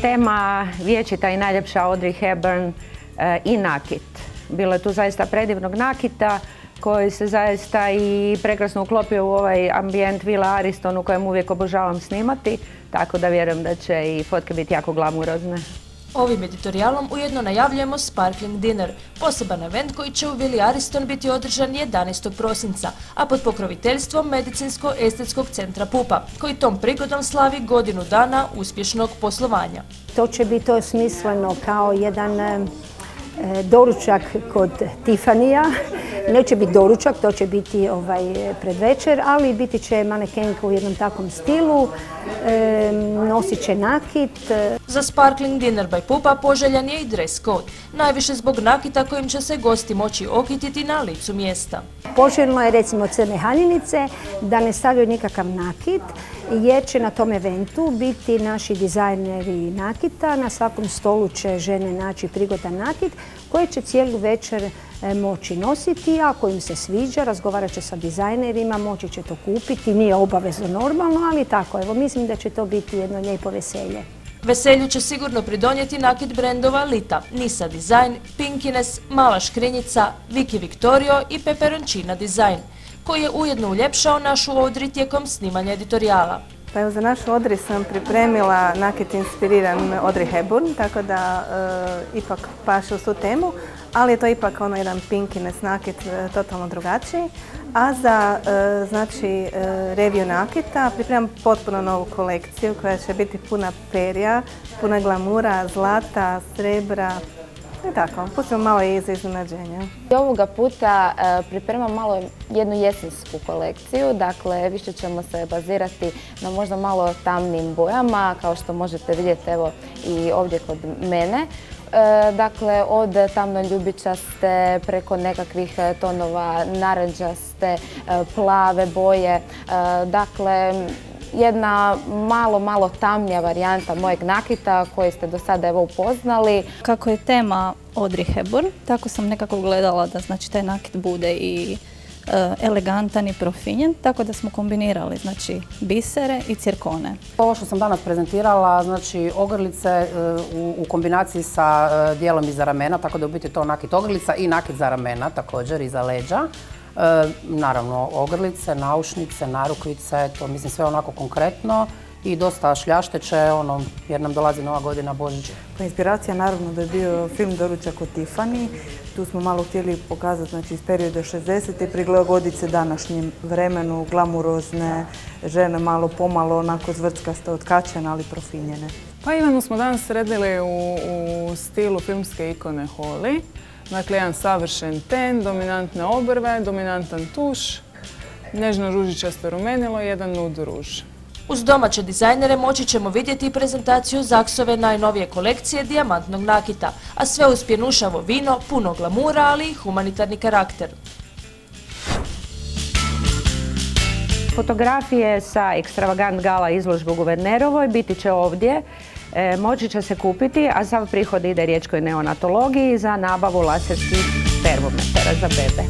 tema vječita i najljepša Audrey Hepburn i nakit. Bilo je tu zaista predivnog nakita koji se zaista i prekrasno uklopio u ovaj ambijent Vila Ariston u kojem uvijek obožavam snimati, tako da vjerujem da će i fotke biti jako glamurozne. Ovim editorijalom ujedno najavljujemo Sparkling Dinner, poseban event koji će u Vili Ariston biti održan 11. prosinca, a pod pokroviteljstvom Medicinsko-estetskog centra Pupa, koji tom prigodom slavi godinu dana uspješnog poslovanja. To će biti smisleno kao jedan doručak kod Tiffanyja. Neće biti doručak, to će biti predvečer, ali biti će manekenka u jednom takvom stilu, nosit će nakit. Za Sparkling Dinner by Pupa poželjan je i dress code, najviše zbog nakita kojim će se gosti moći okititi na licu mjesta. Poželjno je recimo crne haljinice da ne stavljaju nikakav nakit, jer će na tom eventu biti naši dizajneri nakita. Na svakom stolu će žene naći prigodan nakit koji će cijelu večer moći nositi. Ako im se sviđa, razgovarat će sa dizajnerima, moći će to kupiti. Nije obavezno normalno, ali tako. Evo, mislim da će to biti jedno lijepo veselje. Veselju će sigurno pridonijeti nakit brendova Lita, Nisa Design, Pinkines, Mala škrinjica, Vicky Victorio i Peperoncina Design, koji je ujedno uljepšao našu Audrey tijekom snimanja editorijala. Pa evo, za našu Audrey sam pripremila nakit inspiriran Audrey Hepburn, tako da ipak paše u tu temu, ali je to ipak jedan Pinkines nakit totalno drugačiji. A za review nakita pripremam potpuno novu kolekciju koja će biti puna perja, puna glamura, zlata, srebra. I tako, pustimo malo i za iznenađenja. Ovoga puta pripremam malo jednu jesensku kolekciju, dakle više ćemo se bazirati na možda malo tamnim bojama, kao što možete vidjeti evo i ovdje kod mene. Dakle, od tamno ljubičaste preko nekakvih tonova narančaste, plave boje. Dakle, jedna malo tamnija varijanta mojeg nakita koji ste do sada evo upoznali. Kako je tema Audrey Hepburn, tako sam nekako gledala da znači taj nakit bude i elegantan i profinjen, tako da smo kombinirali znači bisere i cirkone. Ovo što sam danas prezentirala, znači ogrlice u kombinaciji sa dijelom iza ramena, tako da u biti to nakit ogrlica i nakit za ramena, također iza leđa. Naravno ogrlice, naušnice, narukvice, to mislim sve onako konkretno i dosta šljašteće, jer nam dolazi Nova godina, Božić. Pa inspiracija naravno da je bio film Doručak od Tiffany. Tu smo malo htjeli pokazati znači, iz perioda 60. i prilagoditi se današnjem vremenu, glamurozne žene, malo pomalo onako zvrckaste, otkačene, ali profinjene. Pa Ivanu smo danas sredili u stilu filmske ikone Holly. Dakle, jedan savršen ten, dominantne obrve, dominantan tuš, nježno ružičasto rumenilo i jedan nude ruž. Uz domaće dizajnere moći ćemo vidjeti i prezentaciju Zaksove najnovije kolekcije dijamantnog nakita, a sve uz pjenušavo vino, puno glamura, ali i humanitarni karakter. Fotografije sa Ekstravagant Gala izložbe u Guvernerovoj biti će ovdje. Moći će se kupiti, a sav prihod ide Riječkoj neonatologiji za nabavu laserskih termometara za bebe.